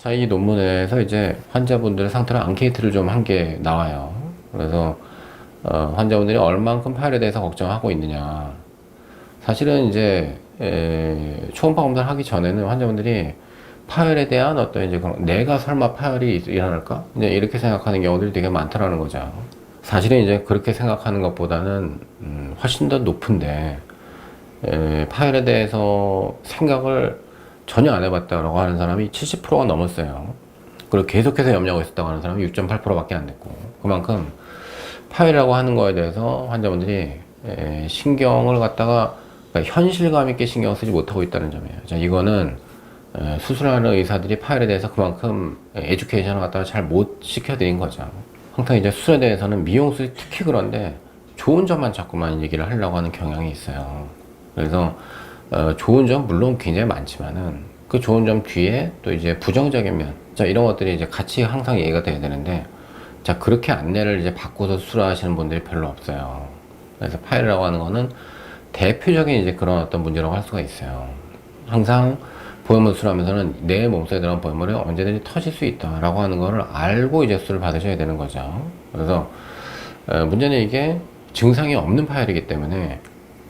자, 이 논문에서 이제 환자분들의 상태로 앙케이트를 좀 한 게 나와요. 그래서 환자분들이 얼만큼 파열에 대해서 걱정하고 있느냐. 사실은 이제 초음파 검사를 하기 전에는 환자분들이 파열에 대한 어떤 이제 내가 설마 파열이 일어날까? 이제 이렇게 생각하는 경우들이 되게 많다라는 거죠. 사실은 이제 그렇게 생각하는 것보다는 훨씬 더 높은데 파열에 대해서 생각을 전혀 안 해봤다라고 하는 사람이 70%가 넘었어요. 그리고 계속해서 염려하고 있었다고 하는 사람이 6.8%밖에 안 됐고, 그만큼 파열이라고 하는 거에 대해서 환자분들이 신경을 갖다가 그러니까 현실감 있게 신경 쓰지 못하고 있다는 점이에요. 자, 이거는 수술하는 의사들이 파열에 대해서 그만큼 에듀케이션을 갖다가 잘 못 시켜드린 거죠. 항상 이제 수술에 대해서는 미용술이 특히 그런데 좋은 점만 자꾸만 얘기를 하려고 하는 경향이 있어요. 그래서 좋은 점 물론 굉장히 많지만은 그 좋은 점 뒤에 또 이제 부정적인 면, 자, 이런 것들이 이제 같이 항상 얘기가 돼야 되는데, 자, 그렇게 안내를 이제 바꿔서 수술하시는 분들이 별로 없어요. 그래서 파열이라고 하는 거는 대표적인 이제 그런 어떤 문제라고 할 수가 있어요. 항상 보형물 수술하면서는 내 몸속에 들어간 보형물이 언제든지 터질 수 있다라고 하는 거를 알고 이제 수술을 받으셔야 되는 거죠. 그래서 문제는 이게 증상이 없는 파열이기 때문에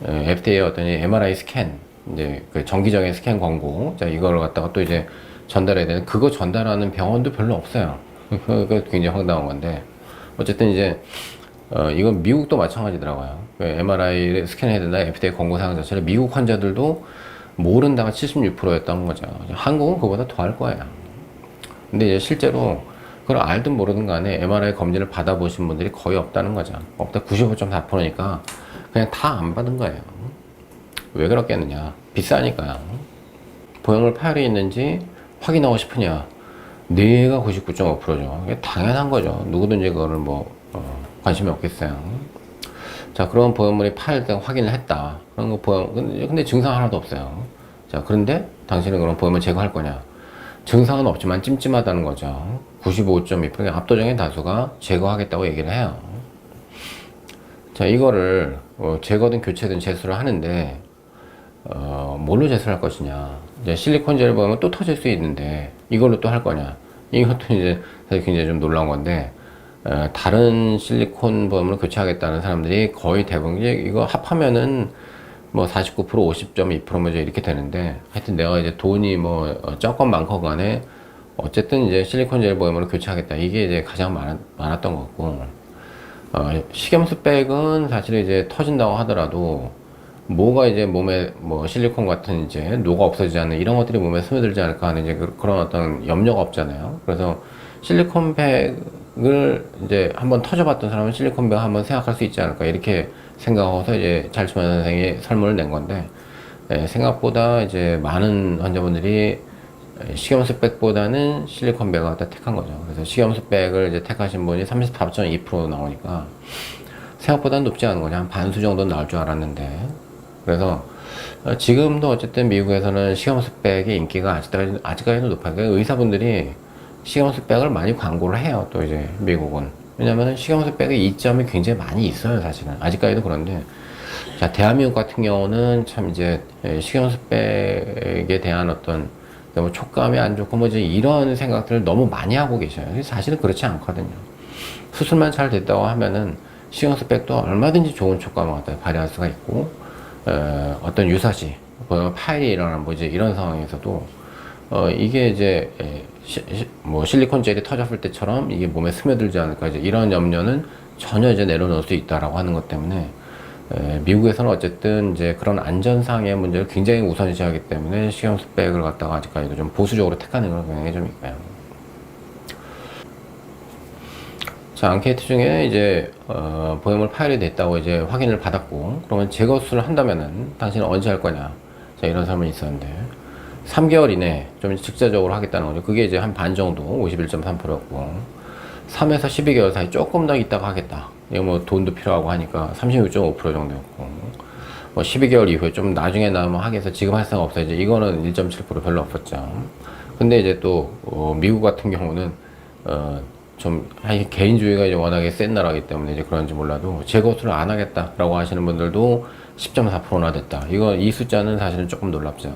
FDA 어떤 MRI 스캔, 이제 그 정기적인 스캔 광고, 자, 이걸 갖다가 또 이제 전달해야 되는, 그거 전달하는 병원도 별로 없어요. 그거 굉장히 황당한 건데, 어쨌든 이제 이건 미국도 마찬가지더라고요. MRI 스캔해야 된다 FDA 권고 사항 자체를 미국 환자들도 모른다가 76%였던 거죠. 한국은 그보다 더 할 거예요. 근데 이제 실제로 그걸 알든 모르든 간에 MRI 검진을 받아보신 분들이 거의 없다는 거죠. 없다 95.4%니까 그냥 다 안 받은 거예요. 왜 그렇겠느냐? 비싸니까요. 보형물 파열이 있는지 확인하고 싶으냐? 뇌가 99.5%죠. 이게 당연한 거죠. 누구든지 그거를 관심이 없겠어요. 자, 그런 보형물이 파열된 확인을 했다. 그런 거 근데 증상 하나도 없어요. 자, 그런데 당신은 그런 보형물 제거할 거냐? 증상은 없지만 찜찜하다는 거죠. 95.2%, 압도적인 다수가 제거하겠다고 얘기를 해요. 자, 이거를 제거든 교체든 재수를 하는데 뭘로 재수를 할 것이냐. 이제 실리콘 젤 보면 또 터질 수 있는데 이걸로 또 할 거냐. 이것도 이제 사실 굉장히 좀 놀라운 건데 다른 실리콘 보험을 교체하겠다는 사람들이 거의 대부분 이거 합하면은 49% 50.2% 이렇게 되는데, 하여튼 내가 이제 돈이 적건 많건 간에 어쨌든 이제 실리콘 젤 보험으로 교체하겠다, 이게 이제 가장 많았던 것 같고, 식염수백은 사실 이제 터진다고 하더라도 뭐가 이제 몸에 실리콘 같은 이제 노가 없어지지 않는 이런 것들이 몸에 스며들지 않을까 하는 이제 그런 어떤 염려가 없잖아요. 그래서 실리콘백을 이제 한번 터져봤던 사람은 실리콘백 한번 생각할 수 있지 않을까, 이렇게 생각하고서 이제 잘치만 선생이 설문을 낸 건데, 생각보다 이제 많은 환자분들이 식염수백보다는 실리콘백을 갖다 택한 거죠. 그래서 식염수백을 이제 택하신 분이 34.2% 나오니까 생각보다는 높지 않은 거죠. 한 반수 정도는 나올 줄 알았는데. 그래서 지금도 어쨌든 미국에서는 식염수백의 인기가 아직까지도 높아요. 그러니까 의사분들이 식염수백을 많이 광고를 해요. 또 이제 미국은. 왜냐면 식염수백의 이점이 굉장히 많이 있어요. 사실은. 아직까지도 그런데. 자, 대한민국 같은 경우는 참 이제 식염수백에 대한 어떤 촉감이 안 좋고 이제 이런 생각들을 너무 많이 하고 계셔요. 사실은 그렇지 않거든요. 수술만 잘 됐다고 하면은 식염수백도 얼마든지 좋은 촉감을 갖다 발휘할 수가 있고, 어떤 유사시, 파열이 일어나는 이제 이런 상황에서도 이게 이제 실리콘 젤이 터졌을 때처럼 이게 몸에 스며들지 않을까, 이제 이런 염려는 전혀 이제 내려놓을 수 있다라고 하는 것 때문에 미국에서는 어쨌든 이제 그런 안전상의 문제를 굉장히 우선시하기 때문에 식염수백을 갖다가 아직까지도 좀 보수적으로 택하는 그런 경향이 좀 있고요. 자, 앙케이트 중에 이제 보형물 파열이 됐다고 이제 확인을 받았고, 그러면 제거 수술을 한다면은 당신은 언제 할 거냐? 자, 이런 설문이 있었는데 3개월 이내 좀 즉자적으로 하겠다는 거죠. 그게 이제 한 반 정도, 51.3%였고, 3에서 12개월 사이 조금 더 있다가 하겠다. 이거 돈도 필요하고 하니까 36.5% 정도였고, 12개월 이후에 좀 나중에 나오면 하겠어. 지금 할 생각 없어. 이제 이거는 1.7% 별로 없었죠. 근데 이제 또 미국 같은 경우는 좀 개인주의가 이제 워낙에 센 나라이기 때문에 이제 그런지 몰라도 재거수를 안 하겠다라고 하시는 분들도 10.4%나 됐다. 이 숫자는 사실은 조금 놀랍죠.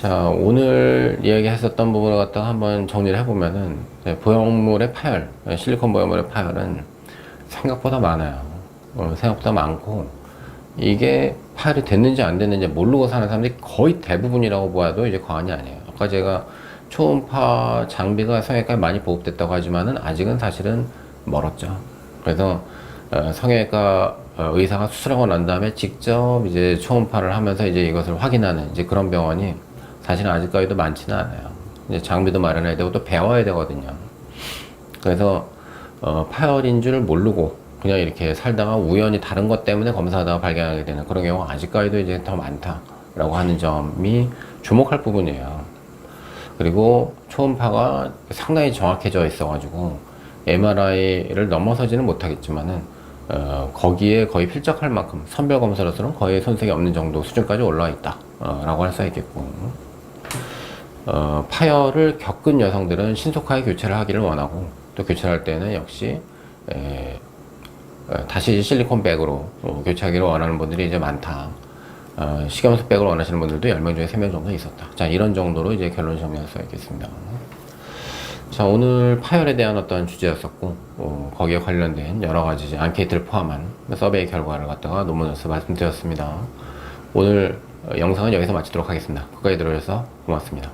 자, 오늘 이야기했었던 부분을 갖다가 한번 정리를 해보면은, 보형물의 파열, 실리콘 보형물의 파열은 생각보다 많아요. 생각보다 많고, 이게 파열이 됐는지 안 됐는지 모르고 사는 사람들이 거의 대부분이라고 보아도 이제 과언이 아니에요. 아까 제가 초음파 장비가 성형외과에 많이 보급됐다고 하지만은 아직은 사실은 멀었죠. 그래서 성형외과 의사가 수술하고 난 다음에 직접 이제 초음파를 하면서 이제 이것을 확인하는 이제 그런 병원이 사실은 아직까지도 많지는 않아요. 이제 장비도 마련해야 되고 또 배워야 되거든요. 그래서 파열인 줄 모르고 그냥 이렇게 살다가 우연히 다른 것 때문에 검사하다가 발견하게 되는 그런 경우가 아직까지도 이제 더 많다라고 하는 점이 주목할 부분이에요. 그리고 초음파가 상당히 정확해져 있어가지고 MRI를 넘어서지는 못하겠지만은 거기에 거의 필적할 만큼 선별 검사로서는 거의 손색이 없는 정도 수준까지 올라와 있다 라고 할 수 있겠고, 파열을 겪은 여성들은 신속하게 교체를 하기를 원하고 또 교체를 할 때는 역시 다시 실리콘 백으로 교체하기를 원하는 분들이 이제 많다. 식염수 백을 원하시는 분들도 10명 중에 3명 정도 있었다. 자, 이런 정도로 이제 결론 정리할 수 있겠습니다. 자, 오늘 파열에 대한 어떤 주제였었고, 거기에 관련된 여러 가지 앙케이트를 포함한 서베이 결과를 갖다가 논문으로서 말씀드렸습니다. 오늘 영상은 여기서 마치도록 하겠습니다. 끝까지 들어주셔서 고맙습니다.